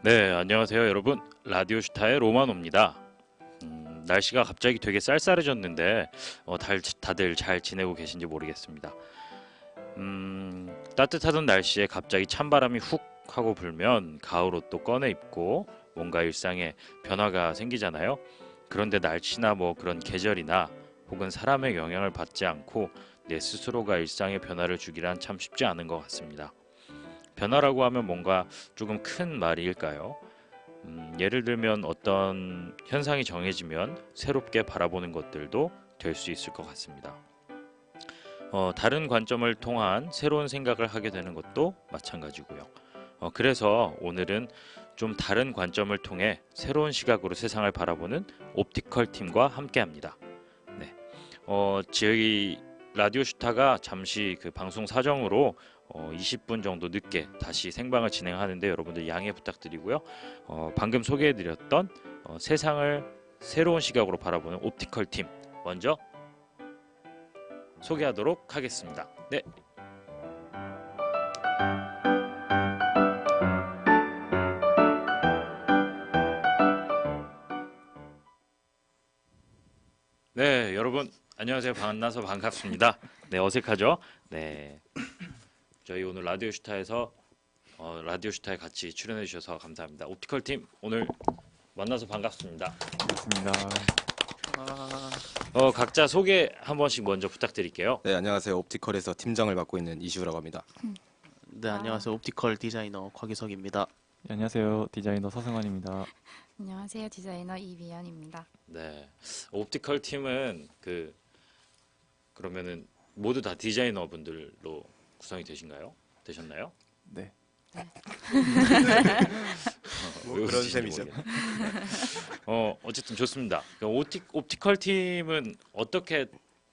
네, 안녕하세요, 여러분. 라디오슈타의 로마노입니다. 날씨가 갑자기 되게 쌀쌀해졌는데 다들 잘 지내고 계신지 모르겠습니다. 따뜻하던 날씨에 갑자기 찬바람이 훅 하고 불면 가을 옷도 꺼내 입고 뭔가 일상에 변화가 생기잖아요. 그런데 날씨나 뭐 그런 계절이나 혹은 사람의 영향을 받지 않고 내 스스로가 일상에 변화를 주기란 참 쉽지 않은 것 같습니다. 변화라고 하면 뭔가 조금 큰 말일까요? 예를 들면 어떤 현상이 정해지면 새롭게 바라보는 것들도 될 수 있을 것 같습니다. 다른 관점을 통한 새로운 생각을 하게 되는 것도 마찬가지고요. 그래서 오늘은 좀 다른 관점을 통해 새로운 시각으로 세상을 바라보는 옵티컬 팀과 함께합니다. 네, 저희 라디오 슈타가 잠시 그 방송 사정으로 20분 정도 늦게 다시 생방을 진행하는데 여러분들 양해 부탁드리고요. 방금 소개해드렸던 세상을 새로운 시각으로 바라보는 옵티컬 팀 먼저 소개하도록 하겠습니다. 네, 네 여러분 안녕하세요. 만나서 반갑습니다. 네 어색하죠? 네 저희 오늘 라디오 슈타에서 라디오 슈타에 같이 출연해 주셔서 감사합니다. 옵티컬 팀 오늘 만나서 반갑습니다. 반갑습니다. 아, 각자 소개 한 번씩 먼저 부탁드릴게요. 네, 안녕하세요. 옵티컬에서 팀장을 맡고 있는 이슈라고 합니다. 네, 안녕하세요. 옵티컬 디자이너 곽유석입니다. 네, 안녕하세요. 디자이너 서승환입니다. 안녕하세요. 디자이너 이미연입니다. 네, 옵티컬 팀은 그러면은 모두 다 디자이너 분들로 구성이 되셨나요? 네. 뭐 왜 그런 웃으시는지 셈이죠. 모르겠네. 어쨌든 좋습니다. 옵티컬 팀은 어떻게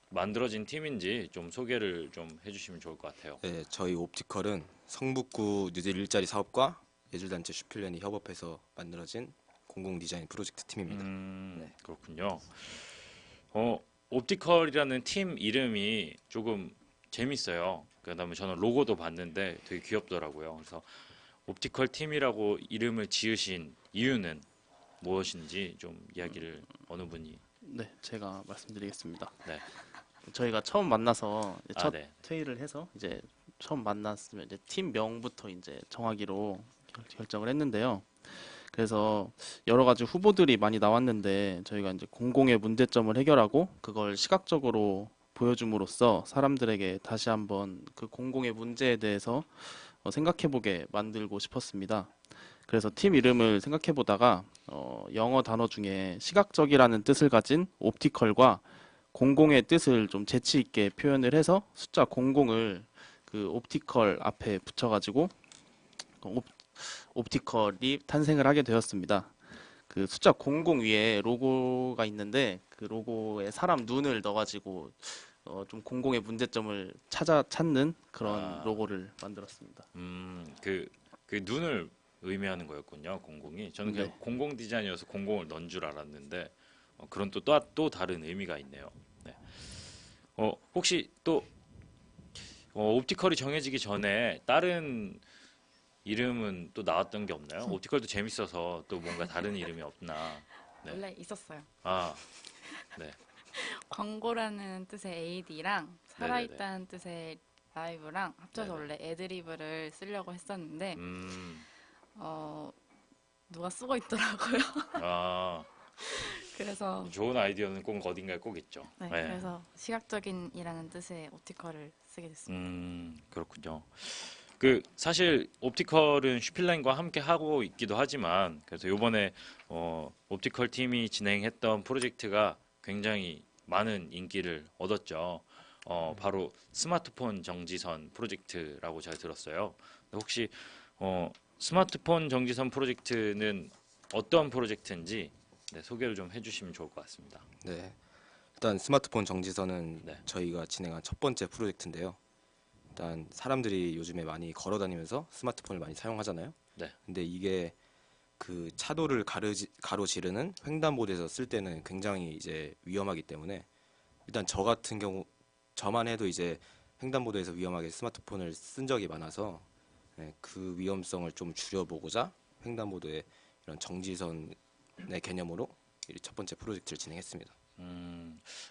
만들어진 팀인지 좀 소개를 좀 해주시면 좋을 것 같아요. 네, 저희 옵티컬은 성북구 뉴딜 일자리 사업과 예술단체 슈필렌이 협업해서 만들어진 공공 디자인 프로젝트 팀입니다. 네. 그렇군요. 옵티컬이라는 팀 이름이 조금 재밌어요. 그다음에 저는 로고도 봤는데 되게 귀엽더라고요. 그래서 옵티컬 팀이라고 이름을 지으신 이유는 무엇인지 좀 이야기를 어느 분이 네, 제가 말씀드리겠습니다. 네. 저희가 처음 만나서 이제 첫 네. 회의를 해서 이제 처음 만났으면 이제 팀명부터 이제 정하기로 결정을 했는데요. 그래서 여러 가지 후보들이 많이 나왔는데 저희가 이제 공공의 문제점을 해결하고 그걸 시각적으로 보여줌으로써 사람들에게 다시 한번 그 공공의 문제에 대해서 생각해보게 만들고 싶었습니다. 그래서 팀 이름을 생각해보다가 영어 단어 중에 시각적이라는 뜻을 가진 옵티컬과 공공의 뜻을 좀 재치 있게 표현을 해서 숫자 00을 그 옵티컬 앞에 붙여가지고 옵티컬이 탄생을 하게 되었습니다. 그 숫자 00 위에 로고가 있는데 그 로고에 사람 눈을 넣어가지고 좀 공공의 문제점을 찾는 그런 로고를 만들었습니다. 그 눈을 의미하는 거였군요. 공공이. 저는 그냥 네. 공공 디자인이어서 공공을 넣은 줄 알았는데 그런 또 다른 의미가 있네요. 네. 혹시 또 옵티컬이 정해지기 전에 다른 이름은 또 나왔던 게 없나요? 옵티컬도 재밌어서 또 뭔가 다른 이름이 없나? 네. 원래 있었어요. 아, 네. 광고라는 뜻의 AD랑 살아있다는 뜻의 라이브랑 합쳐서 네네. 원래 애드리브를 쓰려고 했었는데 음, 누가 쓰고 있더라고요. 아, 그래서 좋은 아이디어는 꼭 어딘가에 꼭 있죠. 네, 네. 그래서 시각적인이라는 뜻의 옵티컬을 쓰게 됐습니다. 그렇군요. 사실 옵티컬은 슈필라인과 함께 하고 있기도 하지만 그래서 이번에 옵티컬 팀이 진행했던 프로젝트가 굉장히 많은 인기를 얻었죠. 바로 스마트폰 정지선 프로젝트라고 잘 들었어요. 혹시 스마트폰 정지선 프로젝트는 어떤 프로젝트인지 소개를 좀 해주시면 좋을 것 같습니다. 네, 일단 스마트폰 정지선은 네. 저희가 진행한 첫 번째 프로젝트인데요. 일단 사람들이 요즘에 많이 걸어 다니면서 스마트폰을 많이 사용하잖아요. 네. 근데 이게 그 차도를 가로지르는 횡단보도에서 쓸 때는 굉장히 이제 위험하기 때문에 일단 저 같은 경우 저만 해도 이제 횡단보도에서 위험하게 스마트폰을 쓴 적이 많아서 그 위험성을 좀 줄여보고자 횡단보도의 이런 정지선의 개념으로 이 첫 번째 프로젝트를 진행했습니다.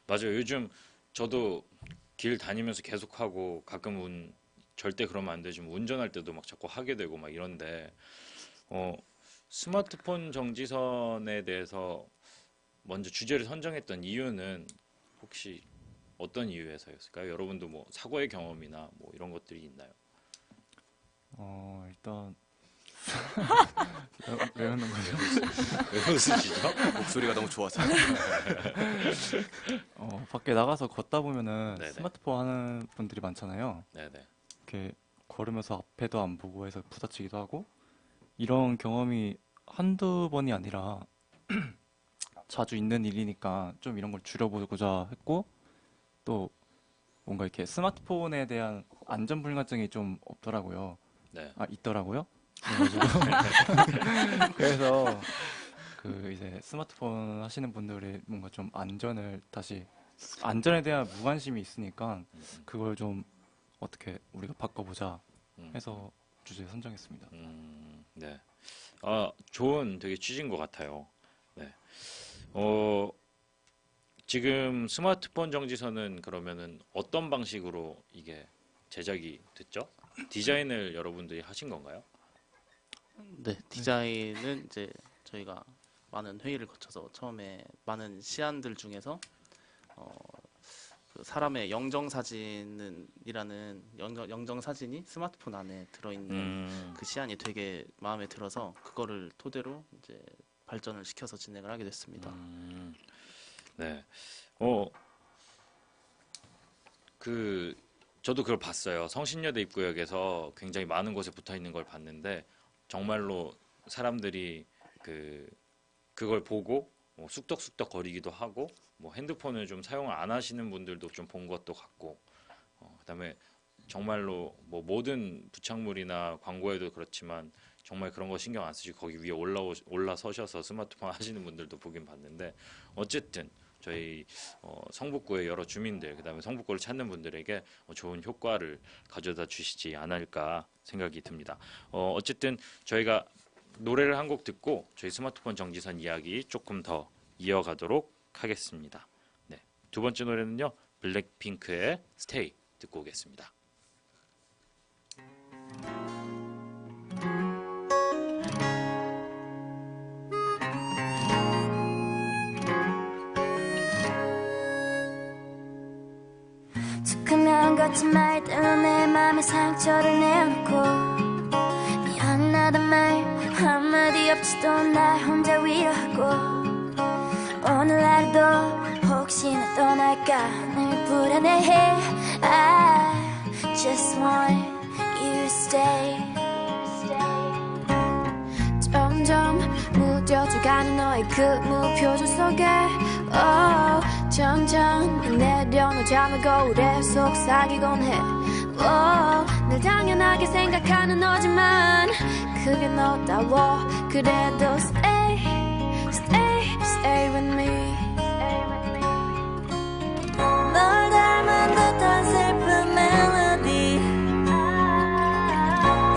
맞아요. 요즘 저도 길 다니면서 계속 하고 가끔 절대 그러면 안 되지만 운전할 때도 막 자꾸 하게 되고 막 이런데 스마트폰 정지선에 대해서 먼저 주제를 선정했던 이유는 혹시 어떤 이유에서였을까요? 여러분도 뭐 사고의 경험이나 뭐 이런 것들이 있나요? 일단 왜 웃는 거죠? 왜 웃으시죠? 목소리가 너무 좋아서. 밖에 나가서 걷다 보면은 네네. 스마트폰 하는 분들이 많잖아요. 네네. 이렇게 걸으면서 앞에도 안 보고 해서 부딪히기도 하고 이런 경험이 한두 번이 아니라 자주 있는 일이니까 좀 이런 걸 줄여보고자 했고 또 뭔가 이렇게 스마트폰에 대한 안전 불감증이 좀 없더라고요. 네. 있더라고요. 그래가지고 그래서 이제 스마트폰 하시는 분들이 뭔가 좀 안전에 대한 무관심이 있으니까 그걸 좀 어떻게 우리가 바꿔보자 해서 주제 선정했습니다. 네. 좋은 되게 취지인 것 같아요. 네. 지금 스마트폰 정지선은 그러면은 어떤 방식으로 이게 제작이 됐죠? 디자인을 여러분들이 하신 건가요? 네, 디자인은 이제 저희가 많은 회의를 거쳐서 처음에 많은 시안들 중에서 그 사람의 영정사진이라는 영정사진이 스마트폰 안에 들어있는 그 시안이 되게 마음에 들어서 그거를 토대로 이제 발전을 시켜서 진행을 하게 됐습니다. 네. 저도 그걸 봤어요. 성신여대 입구역에서 굉장히 많은 곳에 붙어 있는 걸 봤는데 정말로 사람들이 그걸 보고 뭐 쑥덕쑥덕 거리기도 하고 뭐 핸드폰을 좀 사용을 안 하시는 분들도 좀 본 것도 같고 그다음에 정말로 뭐 모든 부착물이나 광고에도 그렇지만 정말 그런 거 신경 안 쓰시고 거기 위에 올라서셔서 스마트폰 하시는 분들도 보긴 봤는데 어쨌든 저희 성북구의 여러 주민들 그다음에 성북구를 찾는 분들에게 좋은 효과를 가져다 주시지 않을까 생각이 듭니다. 어쨌든 저희가 노래를 한 곡 듣고 저희 스마트폰 정지선 이야기 조금 더 이어가도록 하겠습니다. 네, 두 번째 노래는요. 블랙핑크의 Stay 듣고 오겠습니다. 툭하면 거친 말대로 내 맘에 상처를 내놓고 미안하단 말 한마디 없이도 날 혼자 위로하고 오늘 하루도 혹시나 떠날까 늘 불안해해 I just want you to stay 점점 무뎌져가는 너의 그 무표정 속에 점점 내려놓자면 거울에 속삭이곤 해 늘 당연하게 생각하는 너지만 그게 너다워 그래도 stay, stay, stay with me 널 닮은 듯한 슬픈 멜로디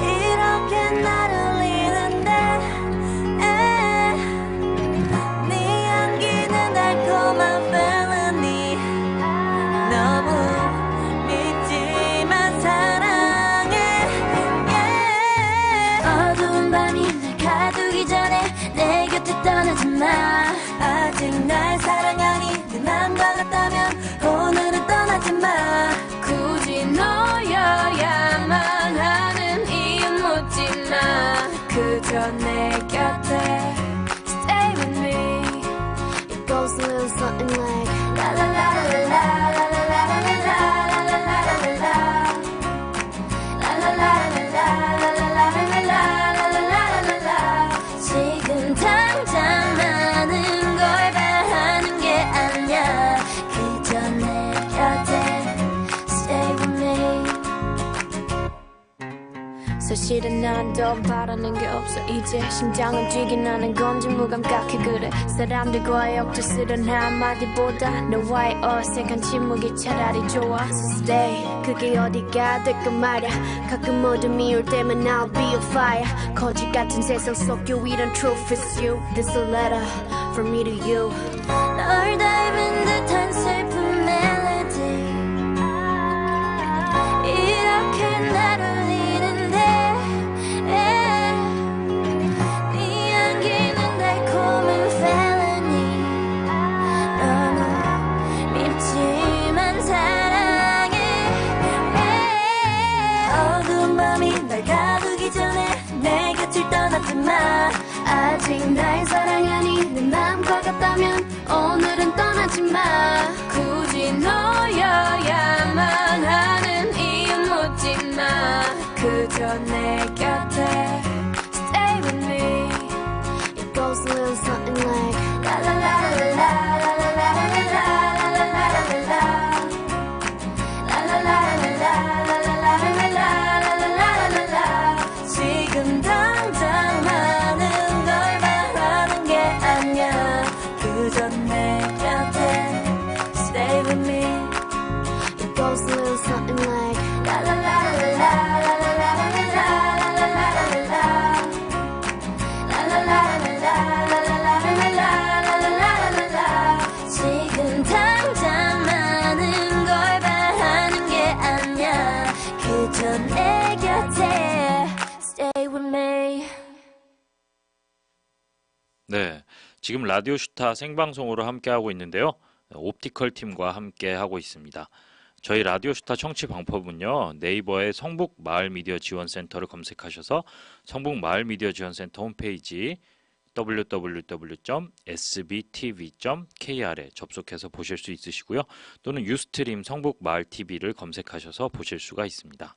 이렇게 나를 울리는데 네 향기는 달콤한 펠로니 너무 믿지만 사랑해 어두운 밤이 날 가두기 전에 내 곁에 떠나지 마 아직 날 사랑하니 그 남과 같다면 오늘은 떠나지 마 굳이 너여야만 하는 이유 묻지 마 그저 내 곁에 stay with me it goes a little something like la la la la la la la la la la la la la 지금 당장 많은 걸 바라는 게 아니야 그저 내 곁에 stay with me 실은 난 더 바라는 게 없어 이제 심장은 뛰긴 하는 건지 무감각해 그래 사람들과의 억지스런 한마디보다 너와의 어색한 침묵이 차라리 좋아 So stay 그게 어디가 될까 말야 가끔 어둠이 올 때면 I'll be your fire 거짓 같은 세상 속 유일한 truth is you This a letter from me to you 널 닮은 듯한 슬픈 멜로디 이렇게 날 울리는데 네 향기는 달콤한 felony 너무 밉지만 사랑해 어두운 밤이 날 가두기 전에 내 곁을 떠나지 마 아직 날 사랑하니 내 맘과 같다면 오늘은 떠나지 마 굳이 너여야만 하는 이유 묻지 마 그저 내 곁에 Stay with me It goes a little something like La la la la la la la la la la la la la la la La la la la la la la la la la la la la la 지금 당장 많은 걸 바라는 게 아니야 그저 내 곁에 Stay with me It goes a little something like La la la la la la la la la la la la la la La la la la la la la la la la la la la 지금 당장 많은 걸 바라는 게 아니야 그저 내 곁에 Stay with me 네, 지금 라디오 슈타 생방송으로 함께하고 있는데요. 옵티컬 팀과 함께하고 있습니다. 저희 라디오 슈타 청취 방법은요. 네이버에 성북 마을 미디어 지원센터를 검색하셔서 성북 마을 미디어 지원센터 홈페이지 www.sbtv.kr에 접속해서 보실 수 있으시고요. 또는 유스트림 성북 마을 TV를 검색하셔서 보실 수가 있습니다.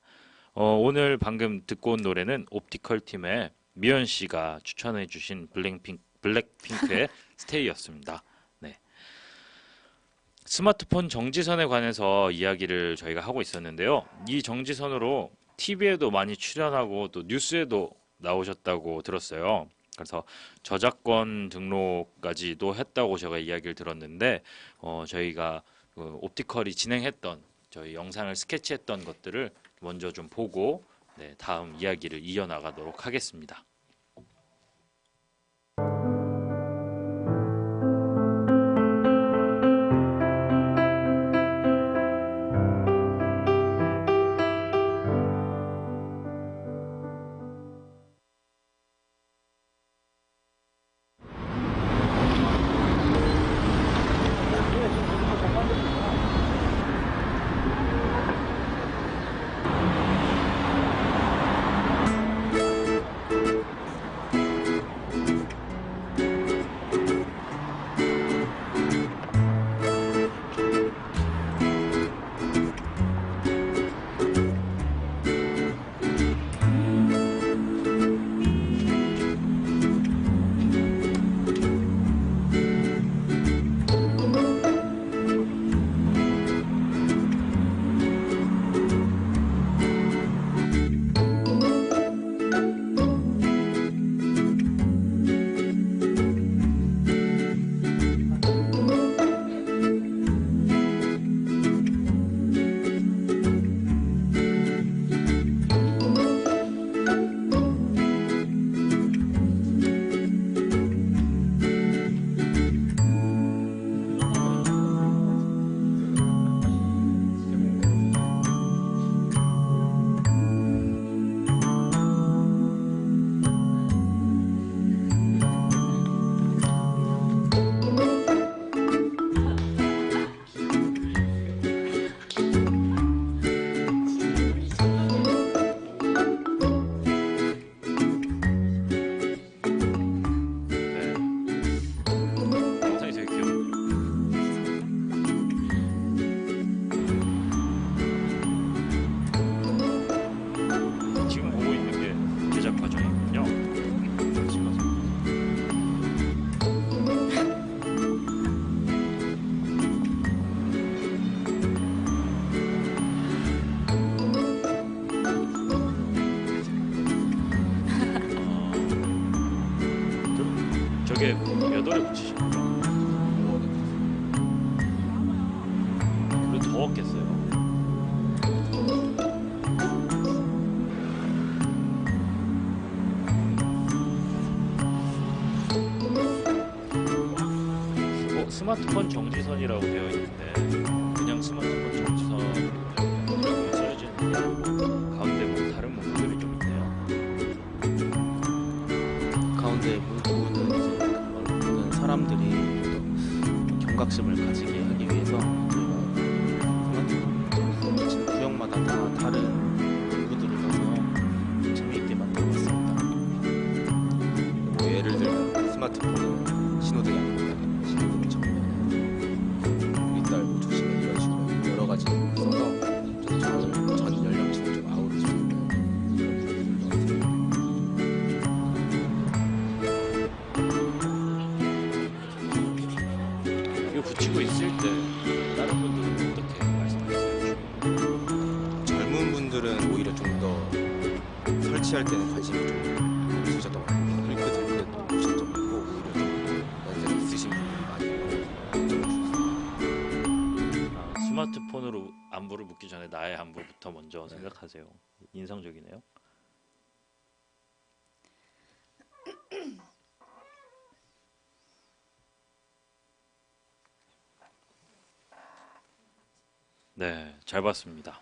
오늘 방금 듣고 온 노래는 옵티컬 팀의 미연 씨가 추천해 주신 블랙핑크의 스테이였습니다. 네. 스마트폰 정지선에 관해서 이야기를 저희가 하고 있었는데요. 이 정지선으로 TV에도 많이 출연하고 또 뉴스에도 나오셨다고 들었어요. 그래서 저작권 등록까지도 했다고 제가 이야기를 들었는데 저희가 옵티컬이 진행했던 저희 영상을 스케치했던 것들을 먼저 좀 보고 네, 다음 이야기를 이어나가도록 하겠습니다. 벽에 몇 월에 붙이신 거죠? 그리고 더웠겠어요. 스마트폰 정지선이라고 되어 있는데 그냥 스마트폰 정지선이라고 써져 있는데 가운데 뭐 다른 문구들이 좀 있네요. 가운데 문구는 이제 그걸 보는 사람들이 또 경각심을 가지게 하기 위해서 저희가 스마트폰 구역마다 다 다른 문구들을 넣어서 재미있게 만들어봤습니다. 뭐 예를 들면 스마트폰은 신호등이 아닙니다. 신호등 정면 우리 딸 뭐 조심해 이런 식으로 여러 가지 써서 전 연령층을 좀 아우를 수 있는 그런 부분을 넣었어요. 이거 붙이고 있을 때 다른 분들은 어떻게 말씀하세요? 젊은 분들은 오히려 좀 더 설치할 때는 관심이 좀 있으셨던 것 같아요. 흘끗흘끗 보신 적 있고 오히려 좀 연세가 있으신 분들이 많이 점을 주셨어요. 스마트폰으로 안부를 묻기 전에 나의 안부부터 먼저 생각하세요. 인상적이네요. 네, 잘 봤습니다.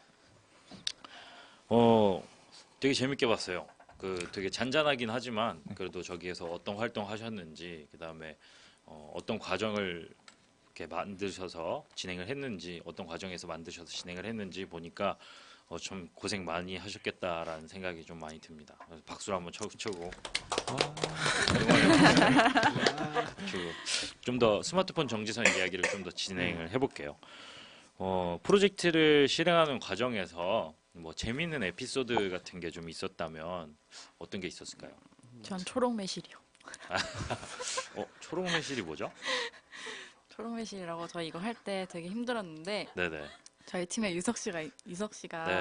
되게 재밌게 봤어요. 되게 잔잔하긴 하지만 그래도 저기에서 어떤 활동 하셨는지, 그다음에 어떤 과정을 이렇게 만드셔서 진행을 했는지, 어떤 과정에서 만드셔서 진행을 했는지 보니까 좀 고생 많이 하셨겠다라는 생각이 좀 많이 듭니다. 그래서 박수를 한번 쳐고 좀 더 스마트폰 정지선 이야기를 좀 더 진행을 해볼게요. 프로젝트를 실행하는 과정에서 뭐 재미있는 에피소드 같은 게 좀 있었다면 어떤 게 있었을까요? 전 초록 매실이요. 초록 매실이 뭐죠? 초록 매실이라고 저희 이거 할 때 되게 힘들었는데 네네. 저희 팀에 유석 씨가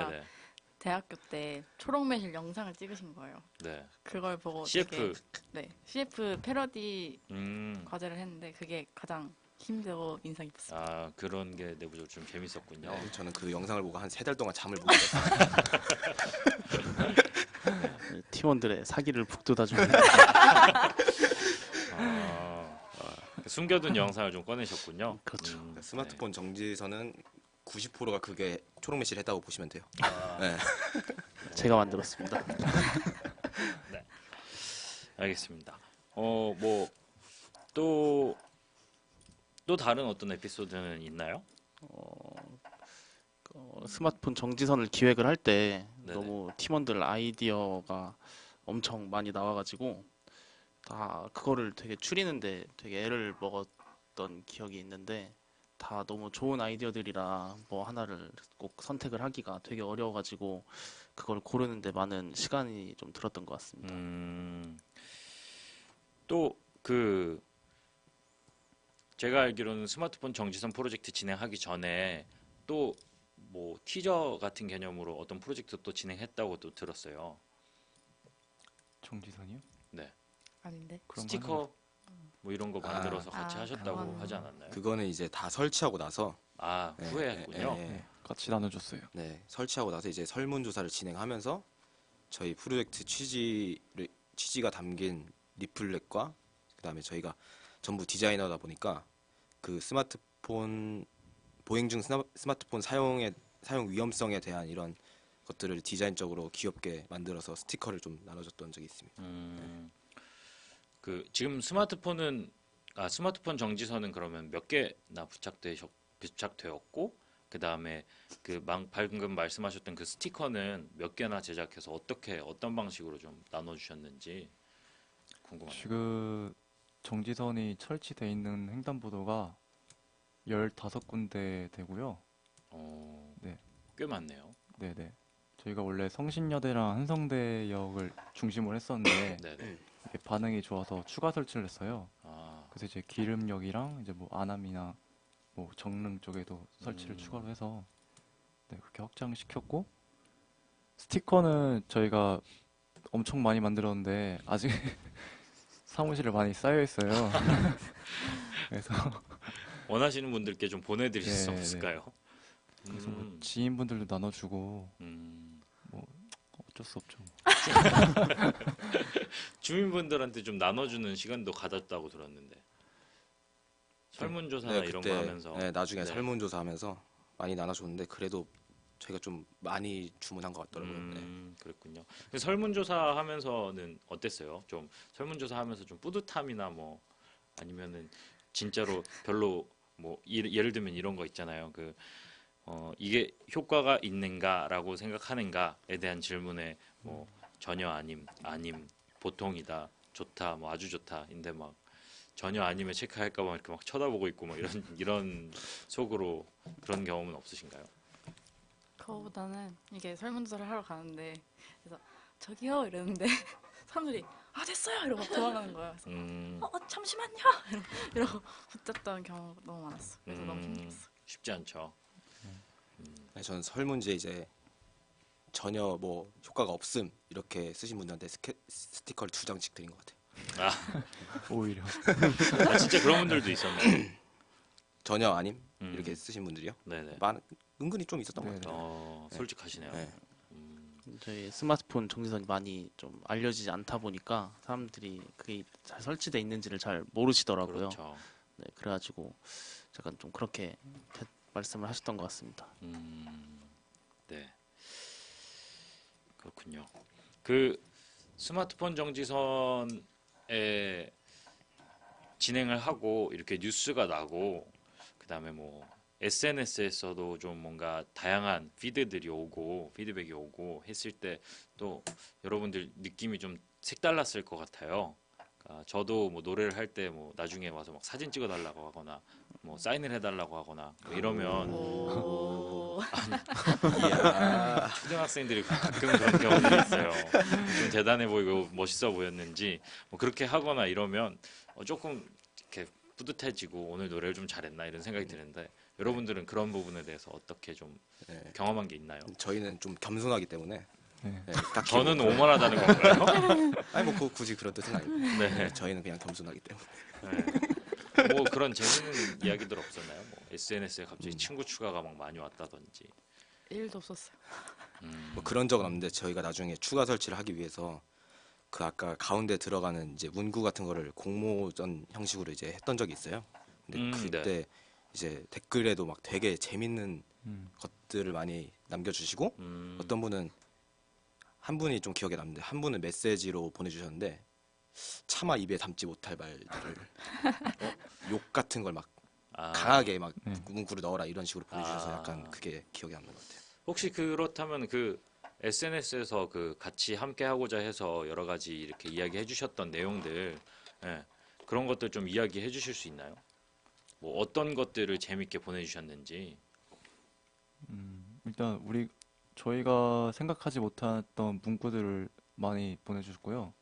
네네. 대학교 때 초록 매실 영상을 찍으신 거예요. 네. 그걸 보고 CF. 네, CF 패러디 음. 과제를 했는데 그게 가장 힘들고 인상 깊었어요. 아, 그런 게 내부적으로 좀 재밌었군요. 네, 저는 그 영상을 보고 한 3달 동안 잠을 못 잤어요. 팀원들의 사기를 북돋아주는 숨겨둔 영상을 좀 꺼내셨군요. 그렇죠. 스마트폰 정지선은 90%가 그게 초록매실 했다고 보시면 돼요. 네. 제가 만들었습니다. 네. 알겠습니다. 뭐 또 다른 어떤 에피소드는 있나요? 스마트폰 정지선을 기획을 할 때 네네. 너무 팀원들 아이디어가 엄청 많이 나와가지고 다 그거를 되게 추리는데 되게 애를 먹었던 기억이 있는데 다 너무 좋은 아이디어들이라 뭐 하나를 꼭 선택을 하기가 되게 어려워가지고 그걸 고르는데 많은 시간이 좀 들었던 것 같습니다. 또 제가 알기로는 스마트폰 정지선 프로젝트 진행하기 전에 또 뭐 티저 같은 개념으로 어떤 프로젝트 또 진행했다고 또 들었어요. 정지선이요? 네. 아닌데? 그런 거 스티커 뭐 이런 거 만들어서 같이 아, 하셨다고 그건- 하지 않았나요? 그거는 이제 다 설치하고 나서 네, 후에 했군요. 네, 같이 나눠줬어요. 네, 설치하고 나서 이제 설문조사를 진행하면서 저희 프로젝트 취지가 담긴 리플렛과 그다음에 저희가 전부 디자이너다 보니까 그 보행 중 스마트폰 사용 위험성에 대한 이런 것들을 디자인적으로 귀엽게 만들어서 스티커를 좀 나눠줬던 적이 있습니다. 지금 스마트폰 정지선은 그러면 몇 개나 부착되었고, 그 다음에 방금 말씀하셨던 그 스티커는 몇 개나 제작해서 어떤 방식으로 좀 나눠주셨는지 궁금합니다. 지금 정지선이 설치돼 있는 횡단보도가 15군데 되고요. 네. 꽤 많네요. 네네. 저희가 원래 성신여대랑 한성대역을 중심으로 했었는데 네네. 이게 반응이 좋아서 추가 설치를 했어요. 아, 그래서 이제 기름역이랑 이제 뭐 안암이나 뭐 정릉 쪽에도 설치를 음. 추가로 해서 네, 그렇게 확장시켰고 스티커는 저희가 엄청 많이 만들었는데 아직 사무실에 많이 쌓여 있어요. 그래서 원하시는 분들께 좀 보내드릴 수 네, 없을까요? 그래서 뭐 지인분들도 나눠주고 뭐 어쩔 수 없죠. 주민분들한테 좀 나눠주는 시간도 가졌다고 들었는데 설문조사나 네, 이런 그때, 거 하면서 네, 나중에 네. 설문조사하면서 많이 나눠줬는데 그래도 저희가 좀 많이 주문한 것 같더라고요. 네. 그랬군요. 근데 설문조사 하면서는 어땠어요? 좀 설문조사 하면서 좀 뿌듯함이나 뭐 아니면은 진짜로 별로 뭐 예를 들면 이런 거 있잖아요. 이게 효과가 있는가라고 생각하는가에 대한 질문에 뭐 전혀 아님, 보통이다, 좋다, 뭐 아주 좋다인데 막 전혀 아니면 체크할까 봐 이렇게 막 쳐다보고 있고 막 이런 속으로 그런 경험은 없으신가요? 그거보다는 이게 설문조사를 하러 가는데 그래서 저기요 이러는데 사람들이 아 됐어요 이러고 막 도망가는 거예요. 그래서 잠시만요 이러고 붙잡던 경우가 너무 많았어. 그래서 너무 신기했어. 쉽지 않죠. 네, 저는 설문지에 이제 전혀 뭐 효과가 없음 이렇게 쓰신 분들한테 스티커를 2장씩 드린 것 같아요. 오히려 진짜 그런 분들도 있었나요? 전혀 아님 이렇게 쓰신 분들이요. 네네. 은근히 좀 있었던 것 네네. 같아요. 솔직하시네요. 네. 저희 스마트폰 정지선이 많이 좀 알려지지 않다 보니까 사람들이 그게 잘 설치돼 있는지를 잘 모르시더라고요. 그렇죠. 네, 그래가지고 약간 좀 그렇게 말씀을 하셨던 것 같습니다. 네. 그렇군요. 그 스마트폰 정지선에 진행을 하고 이렇게 뉴스가 나고 그다음에 뭐 SNS에서도 좀 뭔가 다양한 피드백이 오고 했을 때 또 여러분들 느낌이 좀 색달랐을 것 같아요. 그러니까 저도 뭐 노래를 할 때 뭐 나중에 와서 막 사진 찍어달라고 하거나 뭐 사인을 해달라고 하거나 뭐 이러면 오. 이야. 초등학생들이 가끔 그런 경우들이 있어요. 좀 대단해 보이고 멋있어 보였는지 뭐 그렇게 하거나 이러면 조금 이렇게 뿌듯해지고 오늘 노래를 좀 잘했나 이런 생각이 드는데 여러분들은 그런 부분에 대해서 어떻게 좀 네. 경험한 게 있나요? 저희는 좀 겸손하기 때문에 네. 네, 딱히 저는 뭐 오만하다는 건가요? 아니 뭐 굳이 그런 뜻은 아닙니다. 네. 네, 저희는 그냥 겸손하기 때문에. 네. 뭐 그런 재밌는 이야기들 없었나요? 뭐 SNS에 갑자기 친구 추가가 막 많이 왔다든지. 일도 없었어요. 뭐 그런 적은 없는데 저희가 나중에 추가 설치를 하기 위해서 그 아까 가운데 들어가는 이제 문구 같은 거를 공모전 형식으로 이제 했던 적이 있어요. 근데 그때 네. 이제 댓글에도 막 되게 재밌는 음. 것들을 많이 남겨주시고 어떤 분은 한 분이 좀 기억에 남는데 한 분은 메시지로 보내주셨는데 차마 입에 담지 못할 말들을 욕 같은 걸 막 강하게 막 네. 문구를 넣어라 이런 식으로 보내주셔서 아. 약간 그게 기억에 남는 것 같아요. 혹시 그렇다면 그 SNS에서 그 같이 함께 하고자 해서 여러 가지 이렇게 이야기해 주셨던 내용들 그런 것들 좀 이야기해 주실 수 있나요? 뭐 어떤 것들을 재밌게 보내주셨는지. 일단 저희가 생각하지 못했던 문구들을 많이 보내주셨고요.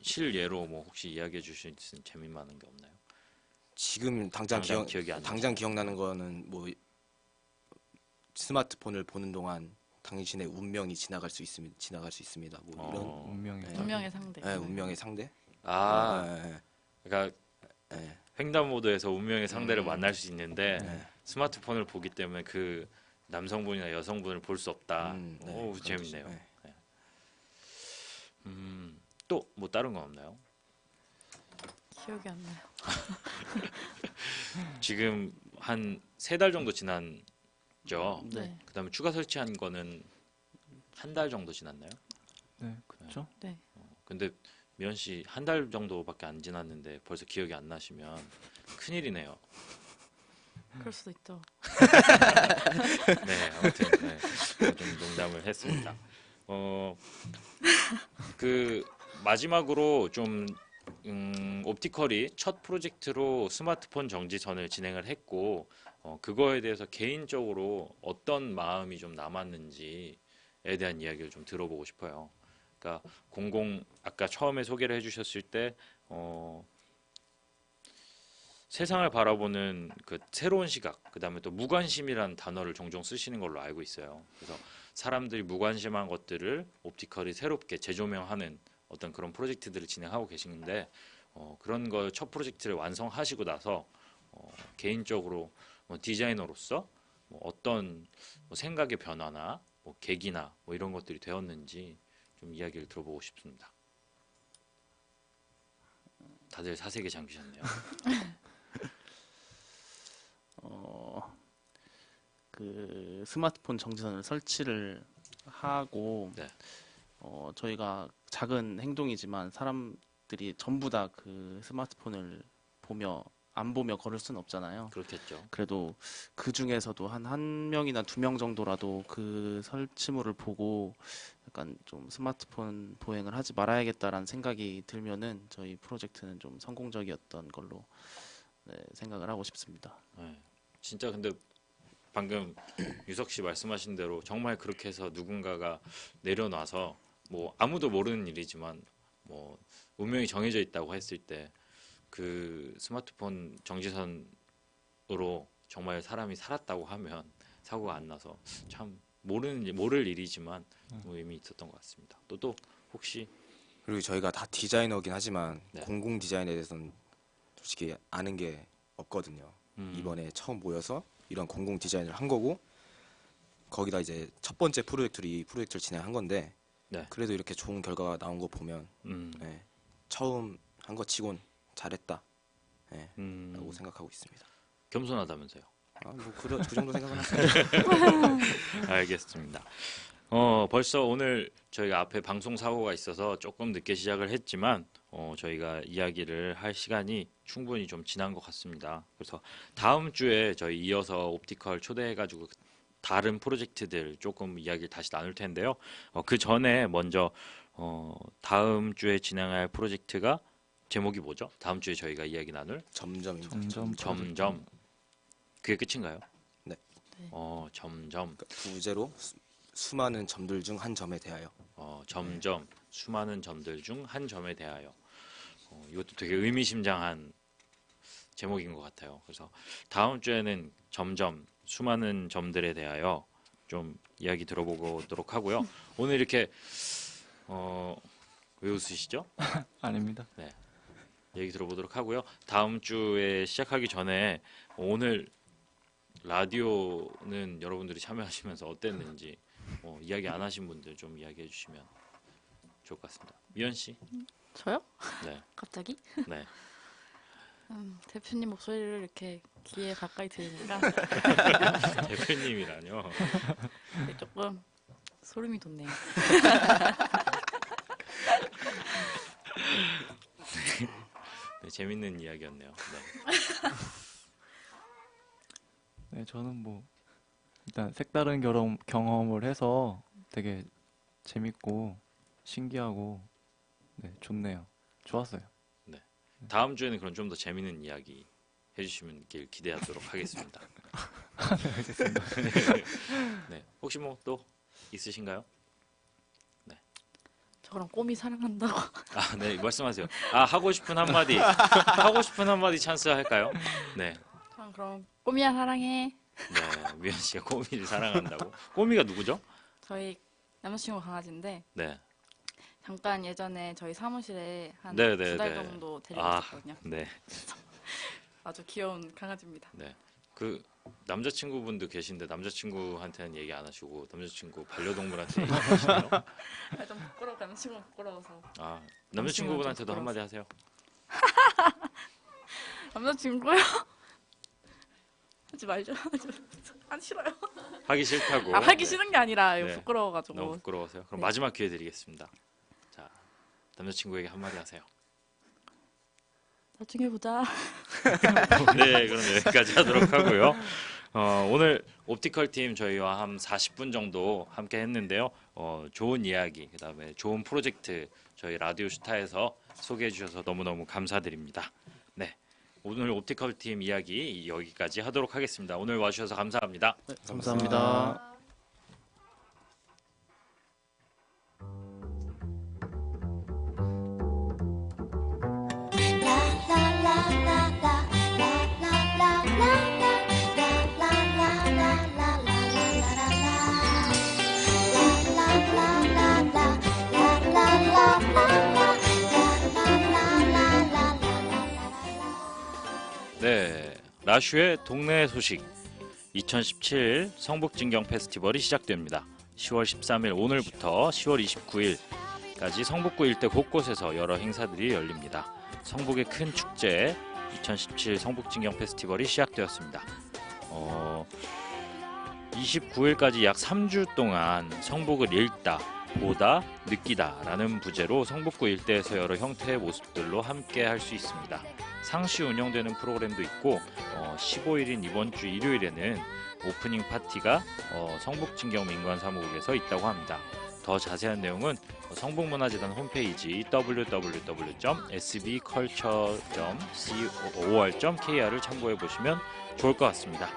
실예로 뭐 혹시 이야기해 주실 수 있는 재미만한 게 없나요? 지금 당장 기억이 안 당장 기억나는 거는 뭐 스마트폰을 보는 동안 당신의 운명이 지나갈 수 있습니다. 뭐 이런 운명이 네. 운명의 상대. 네, 운명의 상대. 아, 네, 그러니까 네, 횡단보도에서 운명의 상대를 만날 수 있는데 네. 스마트폰을 보기 때문에 그 남성분이나 여성분을 볼 수 없다. 네, 오, 그런 재밌네요. 뜻이죠. 네. 또 뭐 다른 건 없나요? 기억이 안 나요. 지금 한 3달 정도 지났죠. 네. 그다음에 추가 설치한 거는 한 달 정도 지났나요? 네, 그렇죠. 네. 근데 미연 씨 한 달 정도밖에 안 지났는데 벌써 기억이 안 나시면 큰일이네요. 그럴 수도 있죠. 네, 아무튼 좀 농담을 했습니다. 그 마지막으로 좀 옵티컬이 첫 프로젝트로 스마트폰 정지선을 진행을 했고 그거에 대해서 개인적으로 어떤 마음이 좀 남았는지에 대한 이야기를 좀 들어보고 싶어요. 그러니까 아까 처음에 소개를 해주셨을 때 세상을 바라보는 그 새로운 시각, 그다음에 또 무관심이라는 단어를 종종 쓰시는 걸로 알고 있어요. 그래서 사람들이 무관심한 것들을 옵티컬이 새롭게 재조명하는 어떤 그런 프로젝트들을 진행하고 계시는데 그런 거 첫 프로젝트를 완성하시고 나서 개인적으로 뭐 디자이너로서 뭐 어떤 뭐 생각의 변화나 뭐 계기나 뭐 이런 것들이 되었는지 좀 이야기를 들어보고 싶습니다. 다들 사색에 잠기셨네요. 그 스마트폰 정지선을 설치를 하고 네. 저희가 작은 행동이지만 사람들이 전부 다 그 스마트폰을 보며 안 보며 걸을 수는 없잖아요. 그렇겠죠. 그래도 그 중에서도 한 명이나 2명 정도라도 그 설치물을 보고 약간 좀 스마트폰 보행을 하지 말아야겠다라는 생각이 들면은 저희 프로젝트는 좀 성공적이었던 걸로 네, 생각을 하고 싶습니다. 네. 진짜 근데 방금 유석 씨 말씀하신 대로 정말 그렇게 해서 누군가가 내려놔서 뭐 아무도 모르는 일이지만 뭐 운명이 정해져 있다고 했을 때 그 스마트폰 정지선으로 정말 사람이 살았다고 하면 사고가 안 나서 참 모를 일이지만 뭐 의미 있었던 것 같습니다. 또 혹시 그리고 저희가 다 디자이너긴 하지만 네. 공공 디자인에 대해서는 솔직히 아는 게 없거든요. 이번에 처음 모여서 이런 공공 디자인을 한 거고 거기다 이제 첫 번째 프로젝트를 이 프로젝트를 진행한 건데 네. 그래도 이렇게 좋은 결과가 나온 거 보면 네, 처음 한 거 치곤 잘했다 네, 라고 생각하고 있습니다. 겸손하다면서요? 그 정도 생각은 합니다. 알겠습니다. 벌써 오늘 저희가 앞에 방송 사고가 있어서 조금 늦게 시작을 했지만 저희가 이야기를 할 시간이 충분히 좀 지난 것 같습니다. 그래서 다음 주에 저희 이어서 옵티컬 초대해가지고 다른 프로젝트들 조금 이야기를 다시 나눌 텐데요. 그 전에 먼저 다음 주에 진행할 프로젝트가 제목이 뭐죠? 다음 주에 저희가 이야기 나눌 점점 그게 끝인가요? 네. 점점 그러니까 부제로 수많은 점들 중 한 점에 대하여 점점 수많은 점들 중 한 점에 대하여 이것도 되게 의미심장한 제목인 것 같아요. 그래서 다음 주에는 점점 수많은 점들에 대하여 좀 이야기 들어보도록 하고요. 오늘 이렇게 왜 웃으시죠? 아닙니다. 네, 얘기 들어보도록 하고요. 다음 주에 시작하기 전에 오늘 라디오는 여러분들이 참여하시면서 어땠는지 이야기 안 하신 분들 좀 이야기해 주시면 좋을 것 같습니다. 미연 씨. 저요? 네. 갑자기? 네. 대표님 목소리를 이렇게 귀에 가까이 들으니까 대표님이라뇨. 조금 소름이 돋네요. 네, 재밌는 이야기였네요. 네. 네, 저는 뭐 일단 색다른 경험을 해서 되게 재밌고 신기하고 네, 좋네요. 좋았어요. 다음 주에는 그럼 좀 더 재밌는 이야기 해주시면 기대하도록 하겠습니다. 네, 알겠습니다. 네, 혹시 뭐 또 있으신가요? 저 그럼 꼬미 사랑한다고. 네, 말씀하세요. 하고 싶은 한마디, 하고 싶은 한마디 찬스 할까요? 네, 전 그럼 꼬미야 사랑해. 네, 미연 씨가 꼬미를 사랑한다고. 꼬미가 누구죠? 저희 남자친구 강아지인데 네, 잠깐 예전에 저희 사무실에 한 네, 두 네, 달 네. 정도 데려왔거든요. 네, 아주 귀여운 강아지입니다. 네. 그 남자친구분도 계신데 남자친구한테는 얘기 안 하시고 남자친구 반려동물한테 얘기하시나요? 좀 부끄러워. 남자친구 부끄러워서. 남자친구분한테도 한마디 하세요. 남자친구요? 하지 말죠. 안 싫어요. 하기 싫다고. 하기 네. 싫은 게 아니라 네. 부끄러워가지고. 너무 부끄러워서요. 그럼 네. 마지막 기회 드리겠습니다. 자, 남자친구에게 한마디 하세요. 나중에 보자. 네, 그럼 여기까지 하도록 하고요. 오늘 옵티컬 팀 저희와 한 40분 정도 함께 했는데요. 좋은 이야기, 그다음에 좋은 프로젝트 저희 라디오 스타에서 소개해 주셔서 너무너무 감사드립니다. 네, 오늘 옵티컬 팀 이야기 여기까지 하도록 하겠습니다. 오늘 와주셔서 감사합니다. 네, 감사합니다. la la la 네, 라슈의 동네 소식 2017 성북진경 페스티벌이 시작됩니다. 10월 13일 오늘부터 10월 29일까지 성북구 일대 곳곳에서 여러 행사들이 열립니다. 성북의 큰 축제 2017 성북진경 페스티벌이 시작되었습니다. 29일까지 약 3주 동안 성북을 읽다, 보다, 느끼다 라는 부제로 성북구 일대에서 여러 형태의 모습들로 함께 할 수 있습니다. 상시 운영되는 프로그램도 있고 15일인 이번 주 일요일에는 오프닝 파티가 성북진경민관사무국에서 있다고 합니다. 더 자세한 내용은 성북문화재단 홈페이지 www.sbculture.cor.kr을 참고해 보시면 좋을 것 같습니다.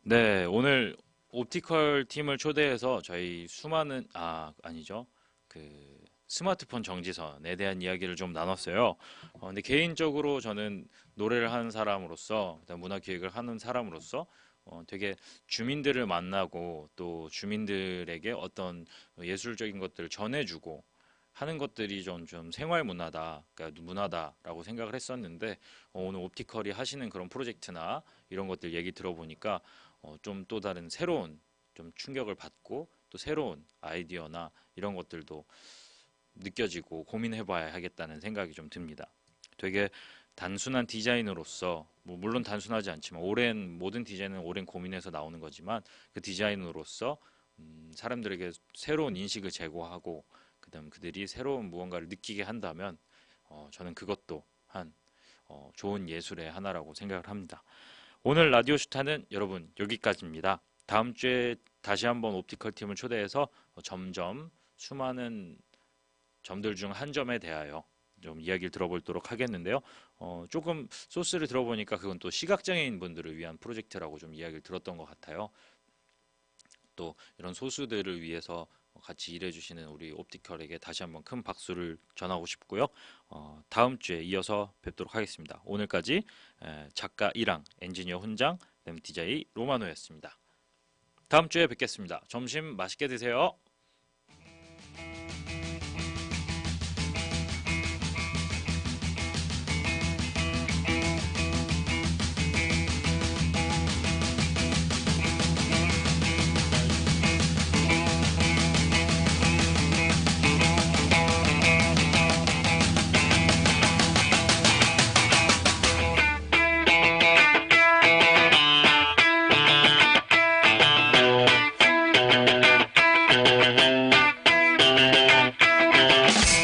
네, 오늘 옵티컬 팀을 초대해서 저희 수많은 스마트폰 정지선에 대한 이야기를 좀 나눴어요. 근데 개인적으로 저는 노래를 하는 사람으로서, 그다음 문화 기획을 하는 사람으로서 되게 주민들을 만나고 또 주민들에게 어떤 예술적인 것들을 전해주고 하는 것들이 좀 생활 문화다, 그러니까 문화다라고 생각을 했었는데 오늘 옵티컬이 하시는 그런 프로젝트나 이런 것들 얘기 들어보니까 좀 또 다른 새로운 좀 충격을 받고 또 새로운 아이디어나 이런 것들도 느껴지고 고민해봐야 하겠다는 생각이 좀 듭니다. 되게 단순한 디자인으로서 물론 단순하지 않지만 모든 디자인은 오랜 고민해서 나오는 거지만 그 디자인으로서 사람들에게 새로운 인식을 제공하고 그다음 그들이 새로운 무언가를 느끼게 한다면 저는 그것도 한 좋은 예술의 하나라고 생각을 합니다. 오늘 라디오 슈타는 여러분 여기까지입니다. 다음 주에 다시 한번 옵티컬 팀을 초대해서 점점 수많은 점들 중 한 점에 대하여 좀 이야기를 들어보도록 하겠는데요. 조금 소스를 들어보니까 그건 또 시각장애인 분들을 위한 프로젝트라고 좀 이야기를 들었던 것 같아요. 또 이런 소수들을 위해서 같이 일해주시는 우리 옵티컬에게 다시 한번 큰 박수를 전하고 싶고요. 다음 주에 이어서 뵙도록 하겠습니다. 오늘까지 작가 이랑, 엔지니어 훈장, DJ 로마노였습니다. 다음 주에 뵙겠습니다. 점심 맛있게 드세요.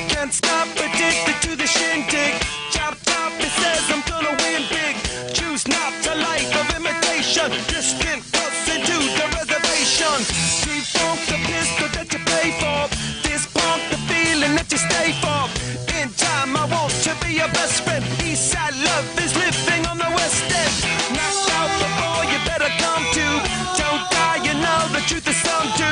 Can't stop, addicted to the shindig. Chop top, it says I'm gonna win big. Choose not a life of imitation. Distant us into the reservation. Defunct the pistol that you pay for. This punk the feeling that you stay for. In time, I want to be your best friend. Eastside love is living on the west end. Knocked out before you better come to. Don't die, you know the truth is some do.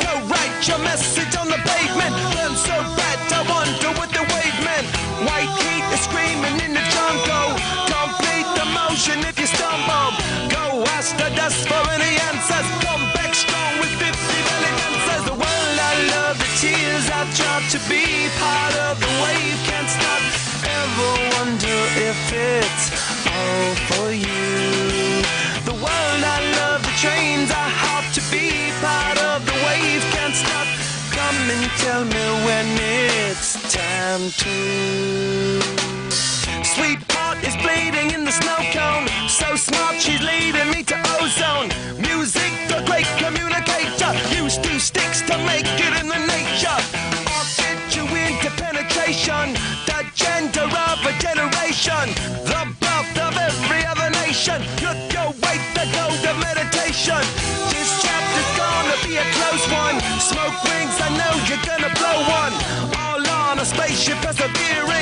Go write your message on the pavement. Burn so bad, I wonder what the wave meant. White heat is screaming in the jungle. Complete the motion if you stumble. Go ask the dust for any answers. Come back strong with 50 belly dancers. The world I love, the tears I drop to be part of the wave. Can't stop. Ever wonder if it's all for you? The world I love, the trains I hop to be part of the wave. Can't stop. Come and tell me when it's time to. Sweetheart is bleeding in the snow cone. So smart, she's leading me to ozone. Music, the great communicator. Used two sticks to make it in the nature. I'll get you into penetration. The gender of a generation. The birth of every other nation. Look your way, the gold of meditation. This chapter's gonna be a close one. Smoke rings, I know you're gonna blow one. All on a spaceship persevering.